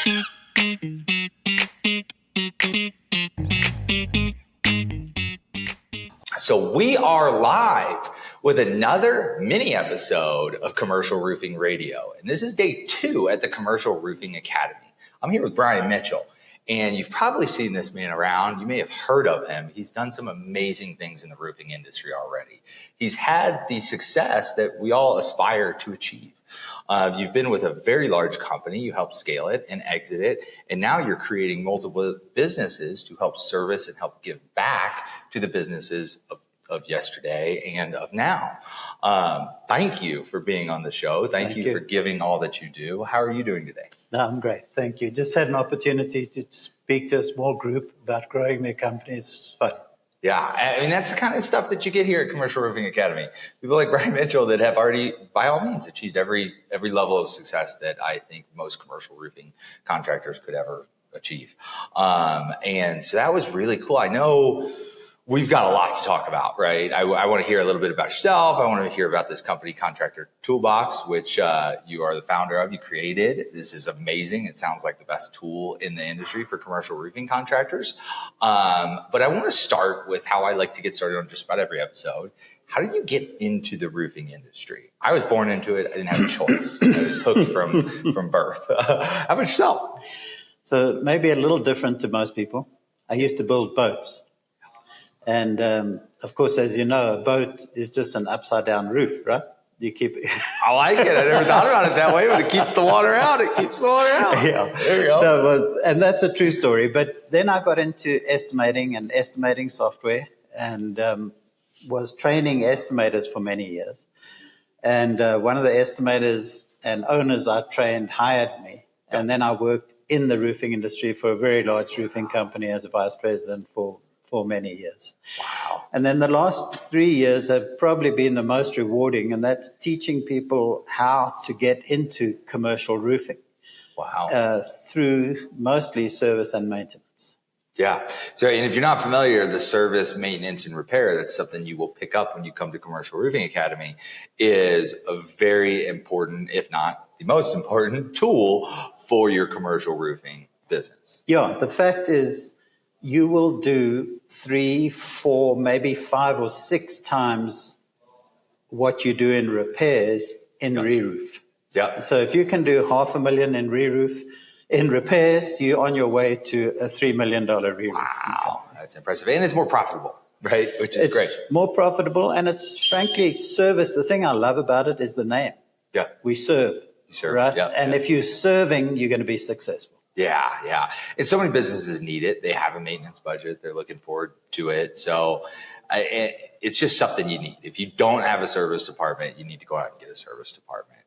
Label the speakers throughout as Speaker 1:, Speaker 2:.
Speaker 1: So we are live with another mini episode of Commercial Roofing Radio. And this is day 2 at the Commercial Roofing Academy. I'm here with Bryan Mitchell. And you've probably seen this man around. You may have heard of him. He's done some amazing things in the roofing industry already. He's had the success that we all aspire to achieve. You've been with a very large company. You helped scale it and exit it. And now you're creating multiple businesses to help service and help give back to the businesses of yesterday and of now. Thank you for being on the show. Thank you for giving all that you do. How are you doing today?
Speaker 2: No, I'm great. Thank you. Just had an opportunity to speak to a small group about growing their companies. It's fun.
Speaker 1: Yeah, I mean, that's the kind of stuff that you get here at Commercial Roofing Academy. People like Bryan Mitchell that have already, by all means, achieved every level of success that I think most commercial roofing contractors could ever achieve. And so that was really cool. I know we've got a lot to talk about, right? I want to hear a little bit about yourself. I want to hear about this company, Contractor Toolbox, which you are the founder of. You created. This is amazing. It sounds like the best tool in the industry for commercial roofing contractors. But I want to start with how I like to get started on just about every episode. How did you get into the roofing industry? I was born into it. I didn't have a choice. I was hooked from birth. How about yourself?
Speaker 2: So maybe a little different to most people. I used to build boats. And, of course, as you know, a boat is just an upside-down roof, right? You keep it.
Speaker 1: I like it. I never thought about it that way, but it keeps the water out. It keeps the water out.
Speaker 2: Yeah.
Speaker 1: There you go.
Speaker 2: No, well, and that's a true story. But then I got into estimating software and was training estimators for many years. And one of the estimators and owners I trained hired me. And then I worked in the roofing industry for a very large roofing company as a vice president for many years.
Speaker 1: Wow.
Speaker 2: And then the last 3 years have probably been the most rewarding, and that's teaching people how to get into commercial roofing.
Speaker 1: Wow.
Speaker 2: Through mostly service and maintenance.
Speaker 1: Yeah. So, and if you're not familiar, the service, maintenance, and repair, that's something you will pick up when you come to Commercial Roofing Academy, is a very important, if not the most important tool for your commercial roofing business.
Speaker 2: Yeah. The fact is, you will do 3, 4, maybe 5 or 6 times what you do in repairs in re-roof.
Speaker 1: Yeah.
Speaker 2: So if you can do $500,000 in repairs, you're on your way to a $3 million re-roof.
Speaker 1: Wow, that's impressive. And it's more profitable, right? Which is great.
Speaker 2: It's more profitable, and it's frankly service. The thing I love about it is the name.
Speaker 1: Yeah.
Speaker 2: We serve.
Speaker 1: You serve,
Speaker 2: right?
Speaker 1: Yeah.
Speaker 2: And if you're serving, you're going to be successful.
Speaker 1: Yeah. And so many businesses need it. They have a maintenance budget. They're looking forward to it. So it's just something you need. If you don't have a service department, you need to go out and get a service department.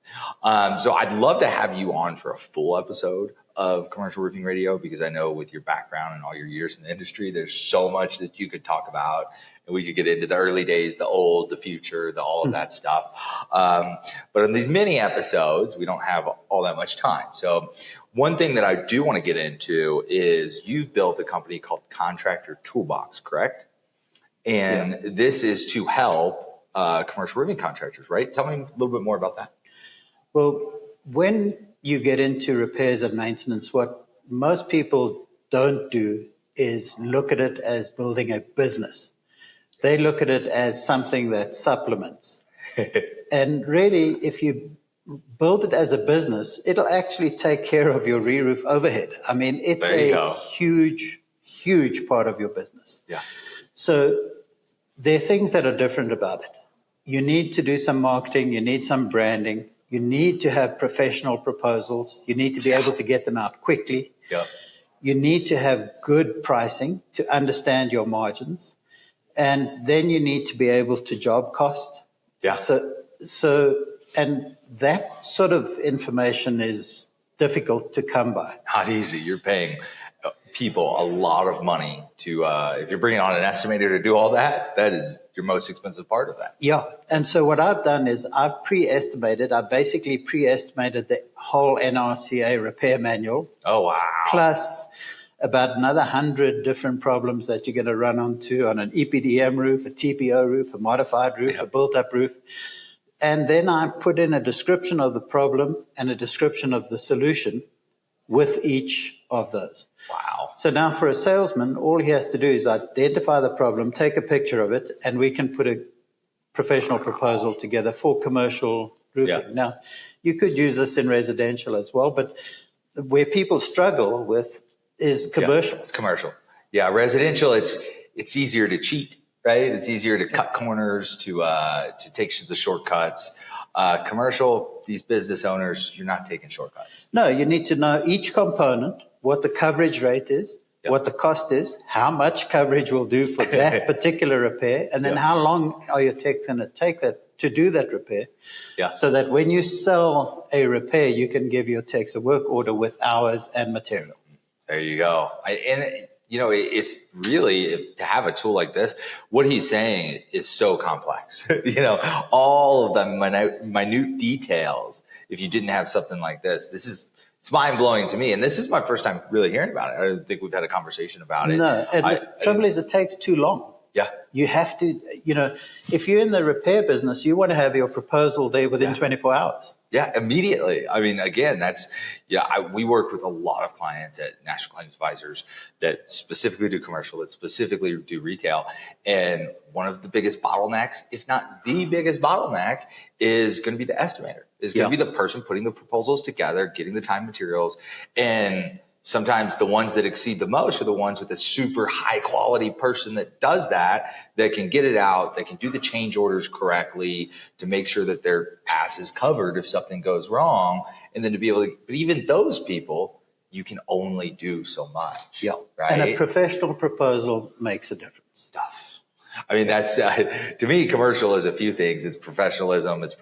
Speaker 1: So I'd love to have you on for a full episode of Commercial Roofing Radio, because I know with your background and all your years in the industry, there's so much that you could talk about. And we could get into the early days, the old, the future, all of that stuff. But in these mini episodes, we don't have all that much time. So one thing that I do want to get into is you've built a company called Contractor Toolbox, correct? And this is to help commercial roofing contractors, right? Tell me a little bit more about that.
Speaker 2: Well, when you get into repairs and maintenance, what most people don't do is look at it as building a business. They look at it as something that supplements. And really, if you build it as a business, it'll actually take care of your re-roof overhead. I mean, it's a huge, huge part of your business.
Speaker 1: Yeah.
Speaker 2: So there are things that are different about it. You need to do some marketing. You need some branding. You need to have professional proposals. You need to be able to get them out quickly.
Speaker 1: Yeah.
Speaker 2: You need to have good pricing to understand your margins. And then you need to be able to job cost.
Speaker 1: Yeah.
Speaker 2: So, and that sort of information is difficult to come by.
Speaker 1: Not easy. You're paying people a lot of money to, if you're bringing on an estimator to do all that, that is your most expensive part of that.
Speaker 2: Yeah. And so what I've done is I basically pre-estimated the whole NRCA repair manual.
Speaker 1: Oh, wow.
Speaker 2: Plus about another 100 different problems that you're going to run onto on an EPDM roof, a TPO roof, a modified roof, a built-up roof. And then I put in a description of the problem and a description of the solution. with each of those.
Speaker 1: Wow.
Speaker 2: So now for a salesman, all he has to do is identify the problem, take a picture of it, and we can put a professional proposal together for commercial roofing.
Speaker 1: Yeah.
Speaker 2: Now, you could use this in residential as well, but where people struggle with is commercial.
Speaker 1: Yeah, it's commercial. Yeah, residential, it's easier to cheat, right? It's easier to cut corners, to take the shortcuts. Commercial, these business owners, you're not taking shortcuts.
Speaker 2: No, you need to know each component, what the coverage rate is, what the cost is, how much coverage will do for that particular repair, and then how long are your techs going to take that to do that repair.
Speaker 1: Yeah.
Speaker 2: So that when you sell a repair, you can give your techs a work order with hours and material.
Speaker 1: There you go. It's really, to have a tool like this, what he's saying is so complex. All of the minute details. If you didn't have something like this, it's mind blowing to me. And this is my first time really hearing about it. I don't think we've had a conversation about it.
Speaker 2: No, and the trouble is it takes too long.
Speaker 1: Yeah.
Speaker 2: You have to, if you're in the repair business, you want to have your proposal there within 24 hours.
Speaker 1: Yeah, immediately. I mean, again, we work with a lot of clients at National Claims Advisors that specifically do commercial, that specifically do retail. And one of the biggest bottlenecks, if not the biggest bottleneck, is going to be the estimator, is going to be the person putting the proposals together, getting the time materials. And sometimes the ones that exceed the most are the ones with a super high quality person that does that can get it out, that can do the change orders correctly to make sure that their ass is covered if something goes wrong. And then to be able to, but even those people, you can only do so much.
Speaker 2: Yeah.
Speaker 1: Right.
Speaker 2: And a professional proposal makes a difference.
Speaker 1: I mean, that's to me, commercial is a few things. It's professionalism, it's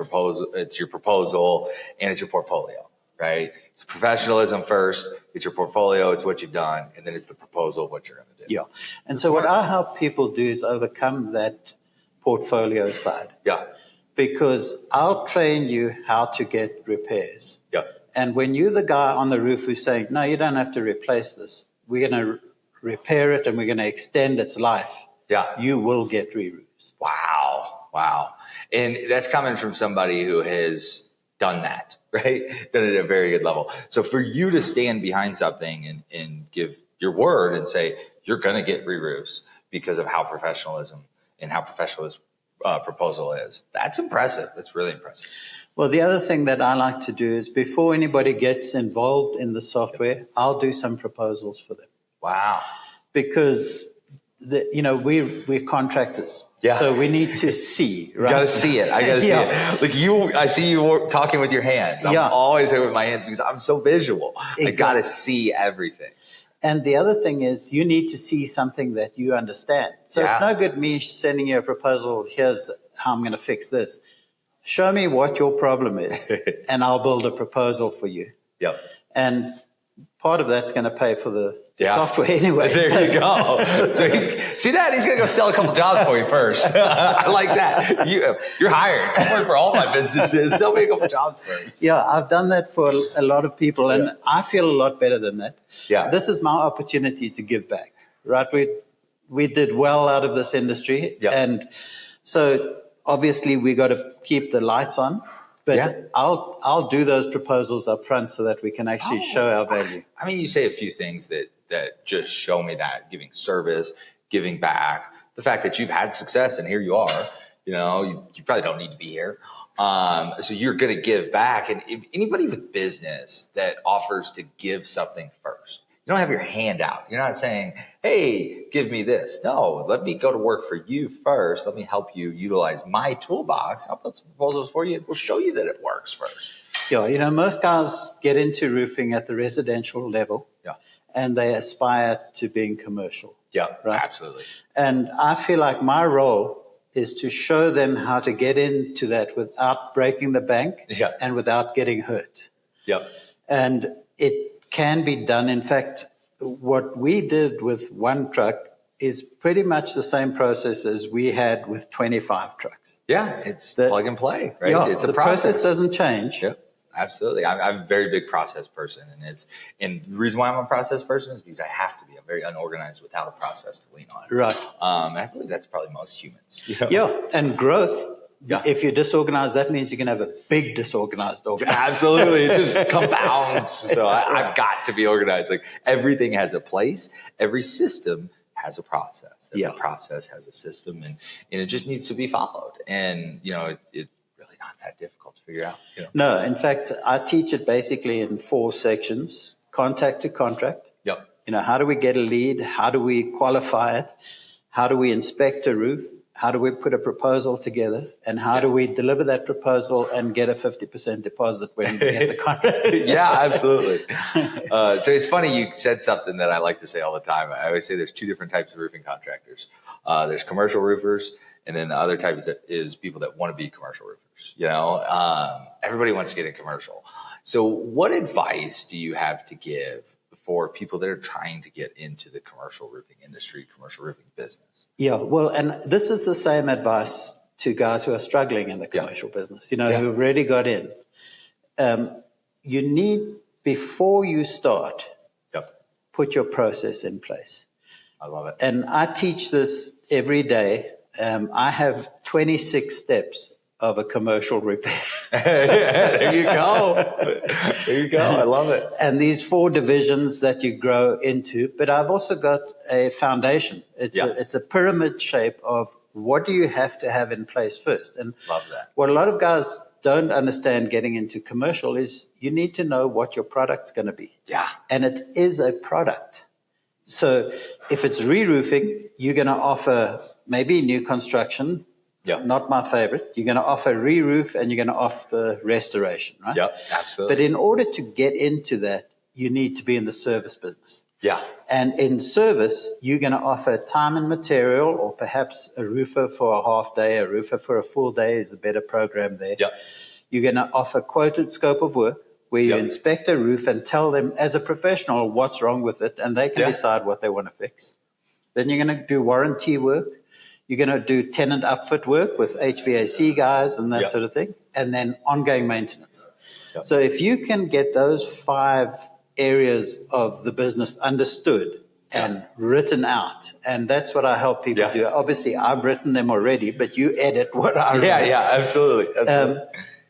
Speaker 1: your proposal, and it's your portfolio, right? It's professionalism first, it's your portfolio, it's what you've done, and then it's the proposal of what you're going to do.
Speaker 2: Yeah. And so what I help people do is overcome that portfolio side.
Speaker 1: Yeah.
Speaker 2: Because I'll train you how to get repairs.
Speaker 1: Yeah.
Speaker 2: And when you're the guy on the roof who's saying, no, you don't have to replace this, we're going to repair it and we're going to extend its life.
Speaker 1: Yeah.
Speaker 2: You will get re-roofs.
Speaker 1: Wow. And that's coming from somebody who has done that, right? Done it at a very good level. So for you to stand behind something and give your word and say, you're going to get re-roofs because of how professional this proposal is, that's impressive. That's really impressive.
Speaker 2: Well, the other thing that I like to do is before anybody gets involved in the software, I'll do some proposals for them.
Speaker 1: Wow.
Speaker 2: Because we're contractors.
Speaker 1: Yeah.
Speaker 2: So we need to see, right?
Speaker 1: You got to see it. I got to see it. Like I see you talking with your hands. I'm always here with my hands because I'm so visual. Exactly. I got to see everything.
Speaker 2: And the other thing is you need to see something that you understand. So it's no good me sending you a proposal. Here's how I'm going to fix this. Show me what your problem is and I'll build a proposal for you.
Speaker 1: Yep.
Speaker 2: And part of that's going to pay for the software anyway.
Speaker 1: There you go. So he's going to go sell a couple jobs for you first. I like that. You're hired. Don't work for all my businesses. Sell me a couple jobs first.
Speaker 2: Yeah, I've done that for a lot of people, and I feel a lot better than that.
Speaker 1: Yeah.
Speaker 2: This is my opportunity to give back, right? We did well out of this industry, and so obviously we got to keep the lights on. But I'll do those proposals up front so that we can actually show our value. I
Speaker 1: mean, you say a few things that just show me that giving service, giving back, the fact that you've had success and here you are, you probably don't need to be here. So you're going to give back. And anybody with business that offers to give something first, you don't have your hand out. You're not saying, hey, give me this. No, let me go to work for you first. Let me help you utilize my toolbox. I'll put some proposals for you. We'll show you that it works first.
Speaker 2: Yeah, most guys get into roofing at the residential level. Yeah. And they aspire to being commercial.
Speaker 1: Yeah,
Speaker 2: right?
Speaker 1: Absolutely.
Speaker 2: And I feel like my role is to show them how to get into that without breaking the bank and without getting hurt.
Speaker 1: Yep.
Speaker 2: And it can be done. In fact, what we did with one truck is pretty much the same process as we had with 25 trucks.
Speaker 1: Yeah, it's plug and play, right? Yeah, it's a process.
Speaker 2: The process doesn't change.
Speaker 1: Yeah, absolutely. I'm a very big process person, and the reason why I'm a process person is because I have to be. I'm very unorganized without a process to lean on.
Speaker 2: Right.
Speaker 1: And I believe that's probably most humans.
Speaker 2: Yeah, and growth
Speaker 1: Yeah.
Speaker 2: If you're disorganized, that means you can have a big disorganized organization.
Speaker 1: Absolutely. It just compounds. So I've got to be organized. Like everything has a place. Every system has a process. Every process has a system and it just needs to be followed. And, it's really not that difficult to figure out.
Speaker 2: No, in fact, I teach it basically in 4 sections: contact to contract.
Speaker 1: Yep.
Speaker 2: How do we get a lead? How do we qualify it? How do we inspect a roof? How do we put a proposal together? And how do we deliver that proposal and get a 50% deposit when we get the contract?
Speaker 1: Yeah, absolutely. So it's funny you said something that I like to say all the time. I always say there's 2 different types of roofing contractors. There's commercial roofers, and then the other type is people that want to be commercial roofers. Everybody wants to get in commercial. So what advice do you have to give for people that are trying to get into the commercial roofing industry, commercial roofing business?
Speaker 2: Yeah, well, and this is the same advice to guys who are struggling in the commercial business, who've already got in. You need, before you start, put your process in place.
Speaker 1: I love it.
Speaker 2: And I teach this every day. I have 26 steps of a commercial repair.
Speaker 1: There you go. There you go. I love it.
Speaker 2: And these 4 divisions that you grow into, but I've also got a foundation. It's a pyramid shape of what do you have to have in place first. And
Speaker 1: love that.
Speaker 2: What a lot of guys don't understand getting into commercial is you need to know what your product's going to be.
Speaker 1: Yeah.
Speaker 2: And it is a product. So if it's re-roofing, you're going to offer maybe new construction.
Speaker 1: Yep.
Speaker 2: Not my favorite. You're going to offer re-roof and you're going to offer restoration, right?
Speaker 1: Yep, absolutely.
Speaker 2: But in order to get into that, you need to be in the service business.
Speaker 1: Yeah.
Speaker 2: And in service, you're going to offer time and material, or perhaps a roofer for a half day, a roofer for a full day is a better program there.
Speaker 1: Yep.
Speaker 2: You're going to offer quoted scope of work where you inspect a roof and tell them as a professional what's wrong with it, and they can decide what they want to fix. Then you're going to do warranty work. You're going to do tenant upfit work with HVAC guys and that sort of thing, and then ongoing maintenance. Yep. So if you can get those 5 areas of the business understood and written out, and that's what I help people do. Obviously, I've written them already, but you edit what I write.
Speaker 1: Yeah, absolutely.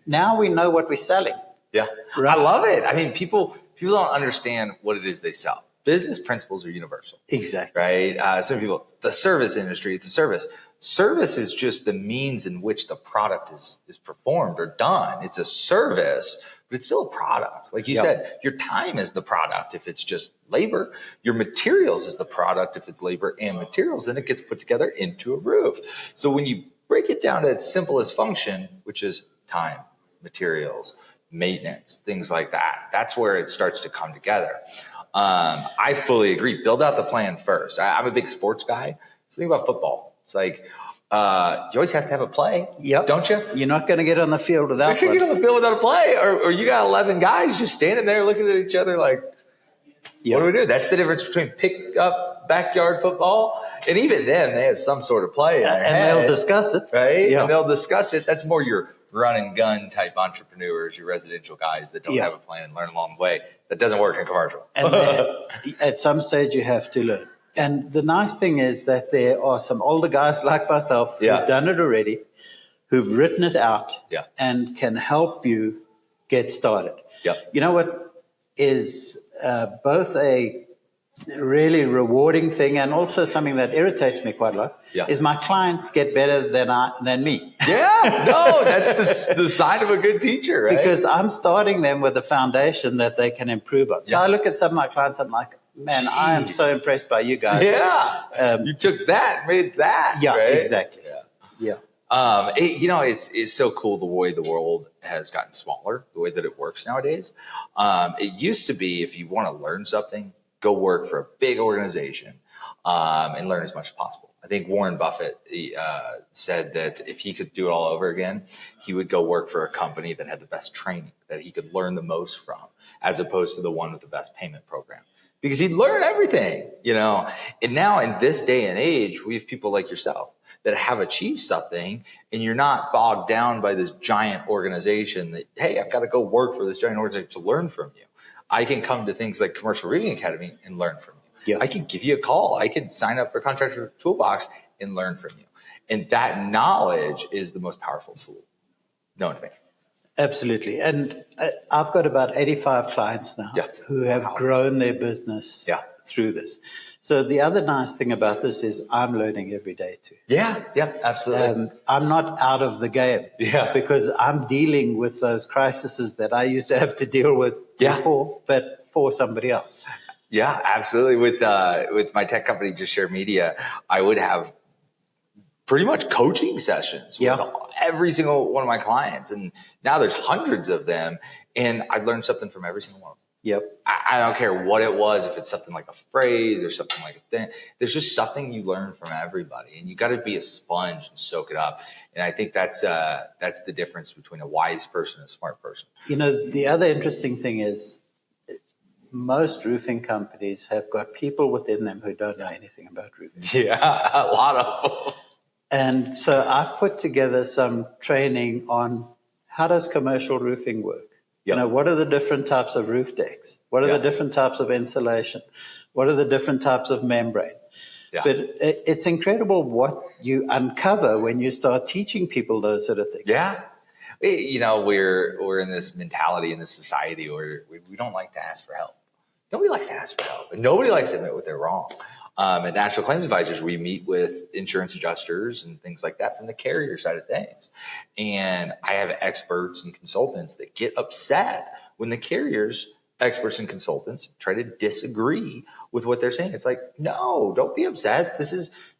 Speaker 2: Now we know what we're selling.
Speaker 1: Yeah, right. I love it. I mean, people don't understand what it is they sell. Business principles are universal.
Speaker 2: Exactly.
Speaker 1: Right? Some people, the service industry, it's a service. Service is just the means in which the product is performed or done. It's a service, but it's still a product. Like you said, your time is the product if it's just labor. Your materials is the product if it's labor and materials. Then it gets put together into a roof. So when you break it down to its simplest function, which is time, materials, maintenance, things like that, that's where it starts to come together. I fully agree. Build out the plan first. I'm a big sports guy. So think about football. It's like, you always have to have a play, don't you?
Speaker 2: You're not going to get on the field without one.
Speaker 1: You can't get on the field without a play. Or you got 11 guys just standing there looking at each other like, what do we do? That's the difference between pick up backyard football. And even then, they have some sort of play in their head,
Speaker 2: they'll discuss it.
Speaker 1: Right? Yeah. And they'll discuss it. That's more your run and gun type entrepreneurs, your residential guys that don't have a plan and learn along the way. That doesn't work in commercial.
Speaker 2: And at some stage, you have to learn. And the nice thing is that there are some older guys like myself who've done it already, who've written it out and can help you get started. You know what is both a really rewarding thing and also something that irritates me quite a lot is my clients get better than me.
Speaker 1: That's the sign of a good teacher, right?
Speaker 2: Because I'm starting them with a foundation that they can improve on. So I look at some of my clients, I'm like, man, I am so impressed by you guys.
Speaker 1: You took that, made that.
Speaker 2: Right? Exactly.
Speaker 1: It's so cool the way the world has gotten smaller, the way that it works nowadays. It used to be if you want to learn something, go work for a big organization and learn as much as possible. I think Warren Buffett said that if he could do it all over again, he would go work for a company that had the best training, that he could learn the most from, as opposed to the one with the best payment program. Because he'd learn everything, And now in this day and age, we have people like yourself that have achieved something, and you're not bogged down by this giant organization that, hey, I've got to go work for this giant organization to learn from you. I can come to things like Commercial Roofing Academy and learn from you. I can give you a call. I can sign up for Contractor Toolbox and learn from you. And that knowledge is the most powerful tool known to me.
Speaker 2: Absolutely. And I've got about 85 clients now who have grown their business through this. So the other nice thing about this is I'm learning every day too.
Speaker 1: Yeah, absolutely.
Speaker 2: I'm not out of the game because I'm dealing with those crises that I used to have to deal with before, but for somebody else.
Speaker 1: Yeah, absolutely. With my tech company, Just Share Media, I would have pretty much coaching sessions with every single one of my clients. And now there's hundreds of them, and I learned something from every single one of them.
Speaker 2: Yep.
Speaker 1: I don't care what it was, if it's something like a phrase or something like a thing. There's just something you learn from everybody, and you got to be a sponge and soak it up. And I think that's the difference between a wise person and a smart person.
Speaker 2: You know, the other interesting thing is most roofing companies have got people within them who don't know anything about roofing.
Speaker 1: Yeah, a lot of them.
Speaker 2: And so I've put together some training on how does commercial roofing work? You know, what are the different types of roof decks? What are the different types of insulation? What are the different types of membrane? But it's incredible what you uncover when you start teaching people those sort of things.
Speaker 1: Yeah. You know, we're in this mentality in this society where we don't like to ask for help. Nobody likes to ask for help. And nobody likes to admit what they're wrong. At National Claims Advisors, we meet with insurance adjusters and things like that from the carrier side of things. And I have experts and consultants that get upset when the carriers, experts and consultants, try to disagree with what they're saying. It's like, no, don't be upset.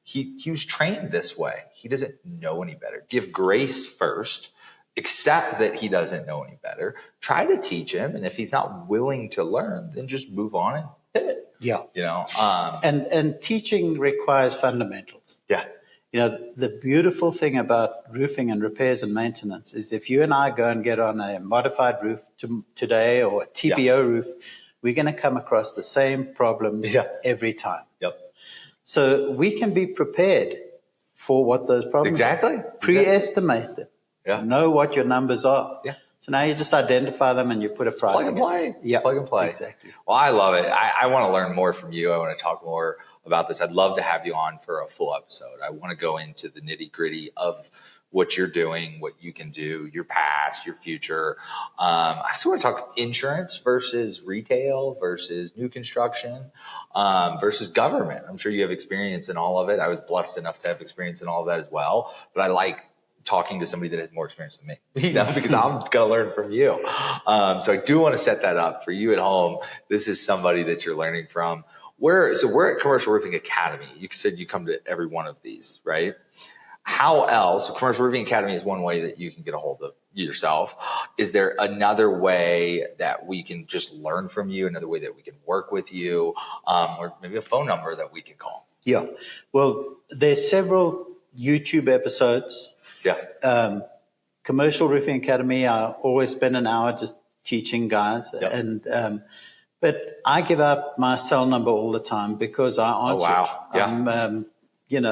Speaker 1: He was trained this way. He doesn't know any better. Give grace first. Accept that he doesn't know any better. Try to teach him. And if he's not willing to learn, then just move on and pivot.
Speaker 2: Yeah.
Speaker 1: You know,
Speaker 2: and teaching requires fundamentals.
Speaker 1: Yeah.
Speaker 2: You know, the beautiful thing about roofing and repairs and maintenance is if you and I go and get on a modified roof today or a TPO roof, we're going to come across the same problems every time.
Speaker 1: Yep.
Speaker 2: So we can be prepared for what those problems are. Pre-estimate them.
Speaker 1: Yeah.
Speaker 2: Know what your numbers are.
Speaker 1: Yeah.
Speaker 2: So now you just identify them and you put a price.
Speaker 1: Plug and play.
Speaker 2: Yeah.
Speaker 1: Plug and play.
Speaker 2: Exactly.
Speaker 1: Well, I love it. I want to learn more from you. I want to talk more about this. I'd love to have you on for a full episode. I want to go into the nitty gritty of what you're doing, what you can do, your past, your future. I just want to talk insurance versus retail versus new construction versus government. I'm sure you have experience in all of it. I was blessed enough to have experience in all of that as well. But I like talking to somebody that has more experience than me, you know, because I'm going to learn from you. So I do want to set that up for you at home. This is somebody that you're learning from. We're at Commercial Roofing Academy. You said you come to every one of these, right? How else? So Commercial Roofing Academy is one way that you can get a hold of yourself. Is there another way that we can just learn from you? Another way that we can work with you, or maybe a phone number that we can call?
Speaker 2: Yeah. Well, there's several YouTube episodes.
Speaker 1: Yeah.
Speaker 2: Commercial Roofing Academy, I always spend an hour just teaching guys. And but I give out my cell number all the time because I answer.
Speaker 1: Oh, wow.
Speaker 2: I'm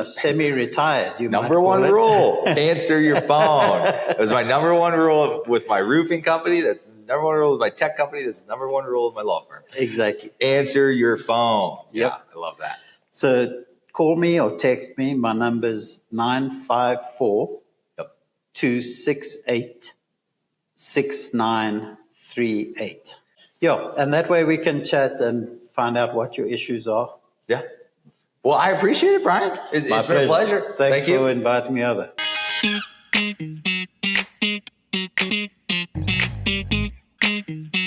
Speaker 2: semi-retired.
Speaker 1: Number one rule, answer your phone. That was my number one rule with my roofing company. That's the number one rule with my tech company. That's the number one rule with my law firm.
Speaker 2: Exactly.
Speaker 1: Answer your phone.
Speaker 2: Yep.
Speaker 1: Yeah, I love that.
Speaker 2: So call me or text me. My number's 954 268 6938. Yeah, and that way we can chat and find out what your issues are.
Speaker 1: Yeah. Well, I appreciate it, Bryan. It's been a pleasure.
Speaker 2: Thanks for inviting me over.
Speaker 3: Thank you.